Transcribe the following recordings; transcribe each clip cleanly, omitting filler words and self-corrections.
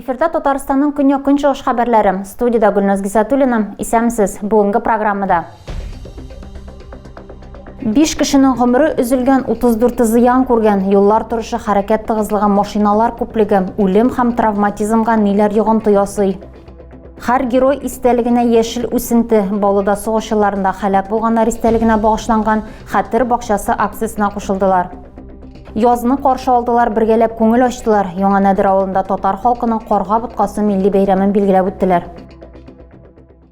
Эфирда Татарстанның көньяк көнчыгыш хәбәрләре. Студияда Гөлназ Гисатуллина. Исәмсез бүгенге программада. 5 кешенең гомере üzülгән, 34 зыян күргән, юллар торышы, хәрәкәт тыгызлыгы, машиналар күплеге, үлем һәм травматизмга ниләр йогынты ясый. Һәр герой истәлегенә яшел үсенте, Баулыда сугышчыларында һәлак булганнар истәлегенә багышланган Хәтер бакчасы акциясына кушылдылар. Язны каршы алдылар, бергәләп күңел ачтылар. Яңа Нәдер авылында татар халкының карга боткасы милли бәйрәмен билгеләп үттеләр.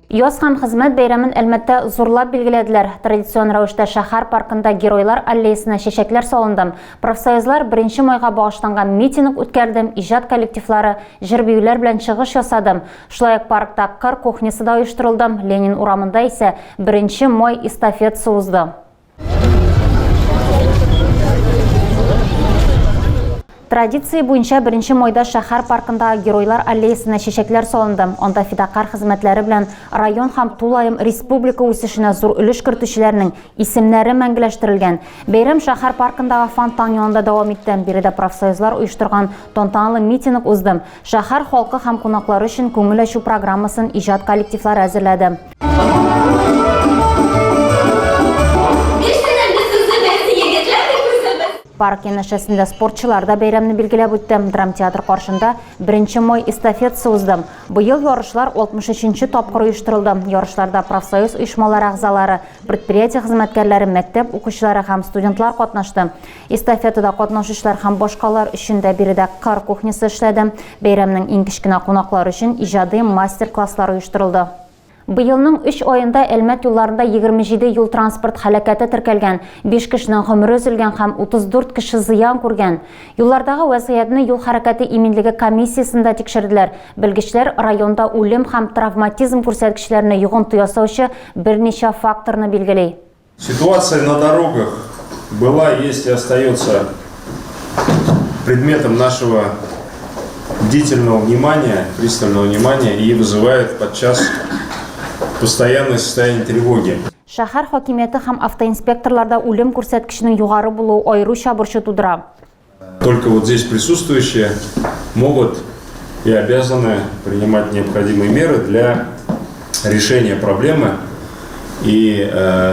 Яз һәм хезмәт бәйрәмен әлбәттә зурлап билгеләделәр. Традицион рәвештә шәһәр паркында Геройлар аллеясына чәчәкләр салынды. Профсоюзлар 1 майга багышланган митинг үткәрде, иҗат коллективлары җыр-биюләр белән чыгыш ясады. Шулай ук паркта кыр кухнясы да оештырылды. Ленин урамында исә 1 май эстафетасы узды. Традиция буенча 1 майда шәһәр паркында Геройлар аллеясына чәчәкләр салынды. Анда фидакар хезмәтләре белән район һәм тулайым республика үсешенә зур өлеш кертүчеләрнең исемнәре мәңгеләштерелгән. Бәйрәм шәһәр паркындагы фонтан янында дәвам итте. Биредә профсоюзлар оештырган тантаналы митинг узды. Шәһәр халкы һәм кунаклары өчен күңел ачу программасын иҗат коллективлары әзерләде. Парк янәшәсендә спортчылар да бәйрәмне билгеләп үтте. Драмтеатр каршында 1 май эстафетасы узды. Быел ярышлар 63-нче тапкыр оештырылды. Ярышларда профсоюз оешмалары әгъзалары, предприятие хезмәткәрләре, мәктәп укучылары һәм студентлар катнашты. Эстафетада катнашучылар һәм башкалар өчен дә биредә кыр кухнясы эшләде. Бәйрәмнең иң кечкенә кунаклары өчен иҗади мастер-класслар оештырылды. Быелның 3 айында Әлмәт юлларында 27 юл транспорт һәлакәте теркәлгән, 5 кешенең гомере üzülгән һәм 34 кеше зыян күргән. Юллардагы вазгыятны юл хәрәкәте иминлеге комиссиясендә тикшерделәр. Белгечләр районда үлем һәм травматизм күрсәткечләренә йогынты ясаучы берничә факторны билгели. Ситуация на дорогах была, есть и остается предметом нашего бдительного внимания, пристального внимания и вызывает подчас постоянное состояние тревоги. Шәһәр хакимияте һәм автоинспекторларда үлем күрсәткеченең югары булуы аеруча борчу тудыра. Только вот здесь присутствующие могут и обязаны принимать необходимые меры для решения проблемы и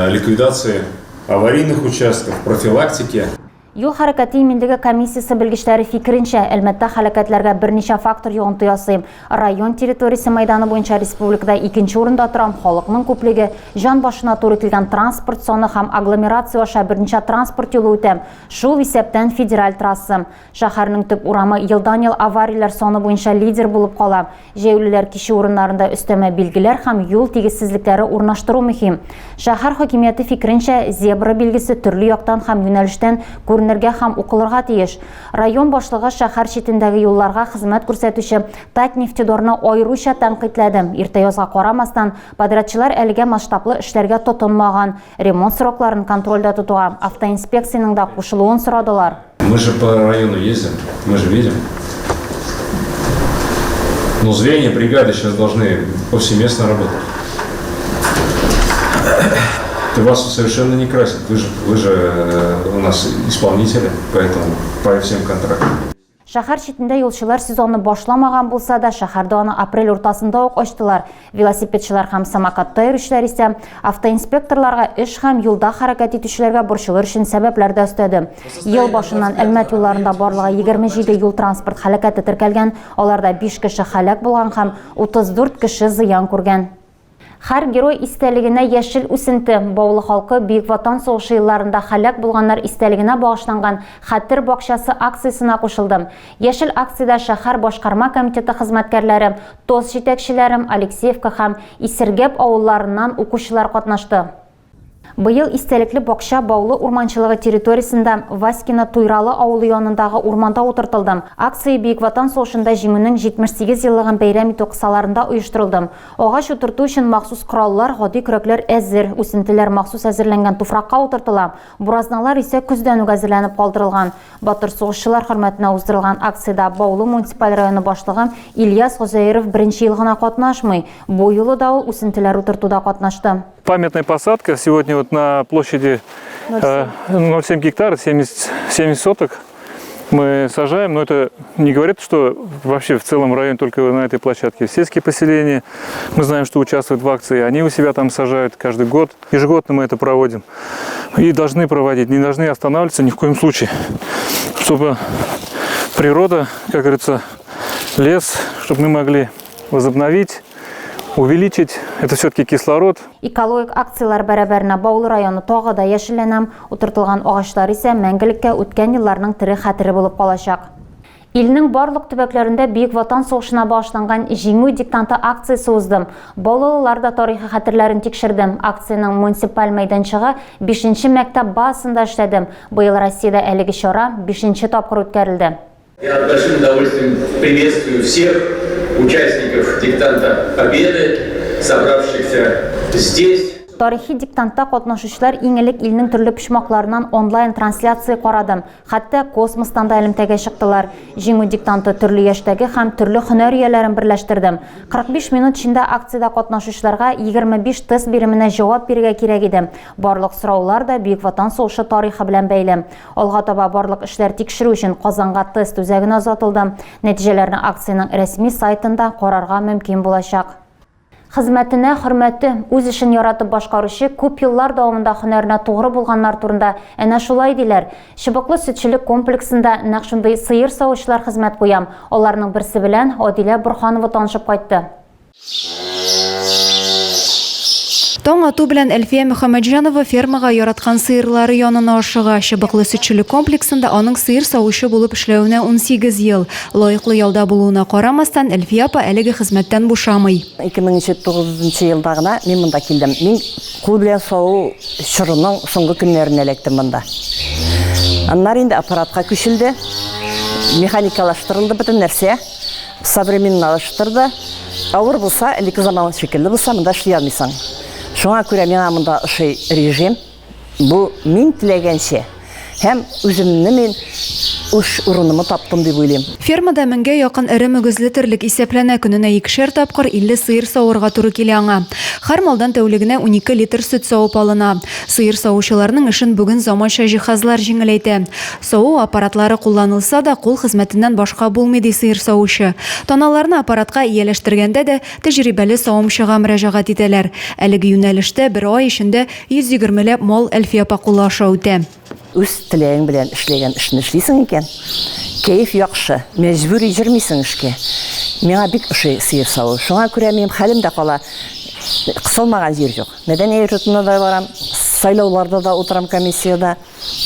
ликвидации аварийных участков, профилактики. Юл хәрәкәте иминлеге комиссиясе белгечләре фикеренчә, әлбәттә хәлакәтләргә берничә фактор йогынты ясый. Район территориясе мәйданы буенча республикада 2нче урында торган халыкның күплеге, җан башына туры килгән транспорт саны һәм агломерация аша берничә транспорт юлы үтә. Шул исәптән федераль трасса. Шәһәрнең төп урамы елдан-ел аварияләр саны буенча лидер булып кала. Җәяүлеләр кичә урыннарында өстәмә билгеләр һәм юл тигезсезлекләре урнаштыру мөһим. Шәһәр хакимияте фикеренчә, зебра билгесе төрле яктан һәм юнәлештән күренергә һәм укылырга тиеш. Район башлыгы шәһәр читендәге юлларга хезмәт күрсәтүче Татнефтедорны аеруча тәнкыйтьләде. Иртә язга карамастан, подрядчылар әлегә масштаблы эшләргә тотынмаган, ремонт срокларын контрольдә тотуга, автоинспекцияның да кушылуын сорадылар. Мы же по району ездим, мы же видим. Но звенья бригады сейчас должны повсеместно работать. Это вас совершенно не красит. Вы же у нас исполнители, поэтому по всем контрактам. Шәһәр читендә юлчылар сезонны башламаган булса да, шәһәрдә аны апрель уртасында ук ачтылар. Велосипедчылар һәм самокатта йөрүчеләр исә автоинспекторларга эш һәм юлда хәрәкәт итүчеләргә борчылыр өчен сәбәпләр дә өстәде. Ел башыннан Әлмәт юлларында барлыгы 27 юл транспорт хәлакәте теркәлгән, аларда 5 кеше һәлак булган һәм 34 кеше зыян күргән. Һәр герой истәлегенә яшел үсенте. Баулы халкы Бөек Ватан сугышы елларында һәлак булганнар истәлегенә багышланган Хәтер бакчасы акциясына кушылды. Яшел акциядә шәһәр башкарма комитеты хезмәткәрләре, ТОС җитәкчеләре, Алексеевка һәм Исергәп авылларыннан укучылар катнашты. Быел истәлекле бакча Баулы урманчылыгы территориясендә Васькина Туйралы авылы янындагы урманда утыртылды. Акция Бөек Ватан сугышында җиңүнең 78 еллыгын бәйрәм итү кысаларында оештырылды. Агач утырту өчен махсус кораллар, гади көрәкләр әзер, үсентеләр махсус әзерләнгән туфракка утыртыла. Буразналар исә күздән үк әзерләнеп калдырылган. Батыр сугышчылар хөрмәтенә уздырылган акциядә Баулы муниципаль районы башлыгы Ильяс Гозаиров 1 ел гына катнашмый. Бу юлы да ул үсентеләр утыртуда катнашты. Памятная посадка сегодня вот на площади 0,7 гектара, 70 соток. мы сажаем, но это не говорит, что вообще в целом районе только на этой площадке. Сельские поселения, мы знаем, что участвуют в акции, они у себя там сажают каждый год. Ежегодно мы это проводим. И должны проводить, не должны останавливаться ни в коем случае. Чтобы природа, как говорится, лес, чтобы мы могли возобновить, увеличить. Это все-таки кислород. Экологик акциялар бәрабәренә Баулы районы тагы да яшелләнә, утыртылган агачлар исә мәңгелеккә үткән елларның тере хәтере булып калачак. Илнең барлык төбәкләрендә Бөек Ватан сугышына багышланган җиңү диктанты акциясе уздым. Баулылар да тарихи хәтерләрен тикшердем. Акциянең муниципаль мәйданчыгы 5-нче мәктәп базасында эшләдем. Быел Россиядә әлеге чара 5-нче тапкыр үткәрелде. Я с большим удовольствием приветствую всех участников диктанта Победы, собравшихся здесь. Тарихи диктантта катнашучылар иң элек илнең төрле почмакларыннан онлайн трансляция карадым. Хәтта космостан да элемтәгә чыктылар. Җиңү диктанты төрле яшьтәге һәм төрле һөнәр ияләрен берләштердем. 45 минут эчендә акциядә катнашучыларга 25 тест биременә җавап бирергә кирәк иде. Барлык сораулар да Бөек Ватан сугышы тарихы белән бәйле. Алга таба барлык эшләр тикшерү өчен Казанга тест үзәгенә озатылды. Нәтиҗәләрне акциянең рәсми сайтында карарга мөмкин булачак. Хезмәтенә хөрмәте, үз эшен яратып башкаручы, күп еллар дәвамында һөнәренә тугры булганнар турында әнә шулай диләр. Чыбыклы сөтчелек комплексында нәкъ шундый сыер савучылар хезмәт куям. Аларның берсе белән Адилә Бурханова танышып кайтты. Таң ату белән Әлфия Мөхәммәтҗанова фермага яраткан сыерлары янына ашыга. Чыбыклы сөтчелек комплексында аның сыер савучы булып эшләвенә 18 ел. Лаеклы ялда булуына карамастан, Әлфия апа әлеге хезмәттән бушамый. 2009 елда гына мин монда килдем. Мин кул белән сау чорының соңгы көннәренә эләктем монда. Аннары инде аппаратка күчелде. Механикалаштырылды бөтен нәрсә. Современналаштырды. Авыр булса, элекке заман шикелле булса, монда эшли алмыйсың. Шуңа күрә миңа монда ошый режим. Бу мин теләгәнчә һәм үземне мин уш урынымы таптым дип уйлыйм. Фермада 1000-гә якын эре мөгезле терлек исәпләнә, көненә 2 тапкыр 50 сыер савырга туры килә аңа. Һәр малдан тәүлегенә 12 литр сөт савып алына. Сыер савучыларның эшен бүген заманча җиһазлар җиңеләйтә. Саву аппаратлары кулланылса да, кул хезмәтеннән башка булмый ди сыер савучы. Таналарны аппаратка ияләштергәндә дә тәҗрибәле савымчыга мөрәҗәгать итәләр. Әлеге юнәлештә 1 ай эчендә 120 мал Әлфия апа куллаша үтә. Үз теләгең белән эшләгән эшне эшлисең икән, кәеф яхшы, мәҗбүри җирмисең эшкә. Миңа бик ошый сыер саву. Шуңа күрә минем хәлем дә кала. Кысылмаган җир юк. Мәдәни йортына да барам, сайлауларда да утырам комиссияда.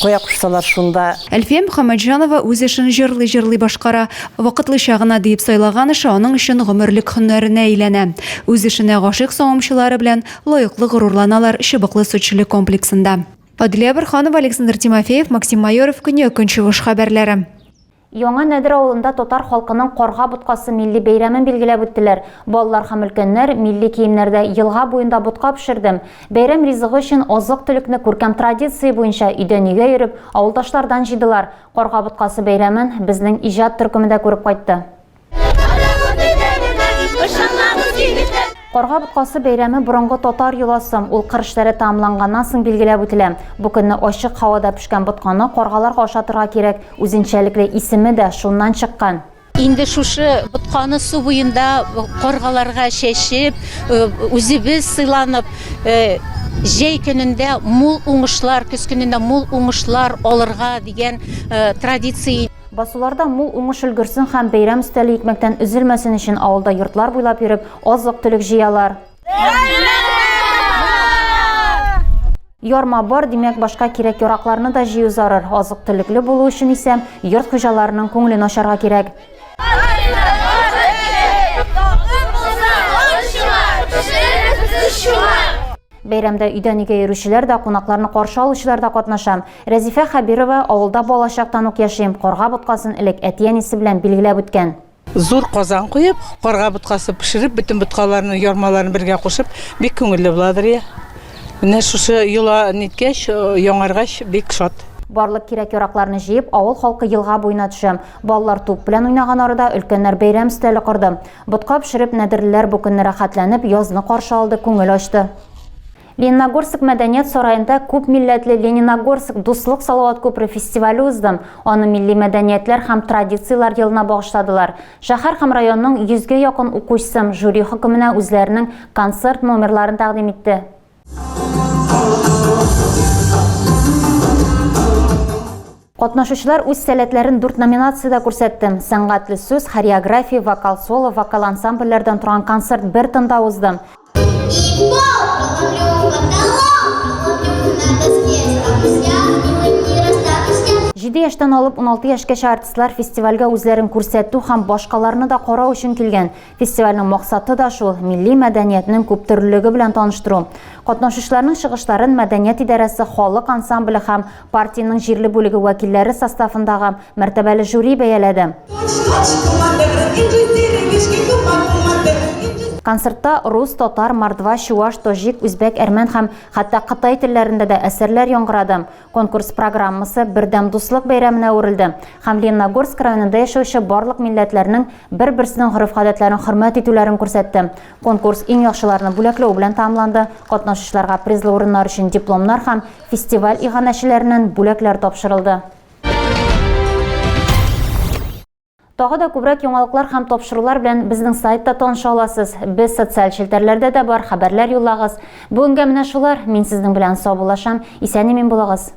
Кая кушсалар шунда. Әлфия Мөхәммәтҗанова үз эшен җырлый башкара. Вакытлыча гына дип сайлаган эше аның өчен гомерлек һөнәренә әйләнә. Үз эшенә гашыйк савымчылары белән лаеклы горурланалар Чыбыклы сөтчелек комплексында. Адилә Бурханова, Александр Тимофеев, Максим Майоров, Көньяк-Көнчыгыш хәбәрләре. Яңа Нәдер авылында татар халкының карга боткасы милли бәйрәмен билгеләп үттеләр. Балалар һәм өлкәннәр милли киемнәрдә елга буенда ботка пешердем. Бәйрәм ризыгы өчен азык-төлекне күркәм традиция буенча өйдән өйгә йөреп, авылдашлардан җыйдылар. Карга боткасы бәйрәмен безнең иҗат төркемендә күреп кайтты. Карга боткасы бәйрәме борынгы татар йоласы, ул кыр эшләре тамамланганнан соң билгеләп үтелә. Бу көнне ачык һавада пешкән ботканы каргаларга ашатырга кирәк. Үзенчәлекле исеме дә шуннан чыккан. Инде шушы ботканы су буенда каргаларга чәчеп, үзебез сыйланып, җәй көнендә мул уңышлар, көз көнендә мул уңышлар алырга дигән традиция. Басуларда мул уңыш өлгерсен һәм бәйрәм өстәле икмәктән өзелмәсен өчен авылда йортлар буйлап йөреп, азык-төлек җыялар. Ярма бар, димәк башка кирәк-яракларны да җыю зарар. Азык-төлекле булу өчен исә йорт хуҗаларының күңелен ачарга кирәк. Бәйрәмдә өйдән өйгә йөрүчеләр дә, кунакларны каршы алучылар да катнаша. Рәзифә Хәбирова авылда балачактан ук яшим. Карга боткасын элек әти-әнисе белән билгеләп үткән. Зур казан куеп, карга боткасы пешереп, бөтен боткаларны, ярмаларын бергә кушып, бик күңелле буладыр. Менә шушы юла ниткәч, яңаргач бик шат. Барлык кирәк-яракларны җыеп, авыл халкы елга буена төшә. Балалар туп белән уйнаган арада өлкәннәр бәйрәм өстәле корды. Ботка пешереп, нәдерләр бу көнне рәхәтләнеп, язны каршы алды, күңел ачты. Лениногорск мәдәният сарайында күп милләтле Лениногорск дуслык салават күпре фестивале узды. Аны милли мәдәниятләр һәм традициялар елына багышладылар. Шәһәр һәм районның 100-гә якын укучысы жюри хөкеменә үзләренең концерт номерларын тәкъдим итте. Катнашучылар үз сәләтләрен 4 номинациядә күрсәтте. Сәнгатьле сүз, хореография, вокал соло, вокал ансамбльләрдән торган концерт бер тында узды. Җиде яшьтән алып 16 яшькәчә артистлар фестивальгә үзләрен күрсәтү һәм башкаларны да карау өчен килгән. Фестивальнең максаты да шул: милли мәдәниятнең күп төрлелеге белән таныштыру. Катнашучыларның чыгышларын мәдәният идарәсе, халык ансамбле һәм партияның җирле бүлеге вәкилләре составындагы мәртәбәле жюри бәяләде. Концертта рус, татар, мордва, чуаш, тоҗик, үзбәк, әрмән һәм хәтта Кытай телләрендә дә әсәрләр яңгырады. Конкурс программасы бердәм дуслык бәйрәменә үрелде. Һәм Лениногорск районында яшәүче барлык милләтләрнең бер-берсенең гореф-гадәтләрен хөрмәт итүләрен күрсәтте. Конкурс иң яхшыларны бүләкләү белән тәмамланды. Катнашучыларга призлы урыннар өчен дипломнар һәм фестиваль иганәчеләреннән бүләкләр тапшырылды. Тагы да күбрәк яңалыклар һәм тапшырулар белән безнең сайтта таныша аласыз. Без социаль челтәрләрдә дә бар, хәбәрләр юллагыз. Бүгенгә менә шулар. Мин сезнең белән сау булашам. Исән-имин булыгыз.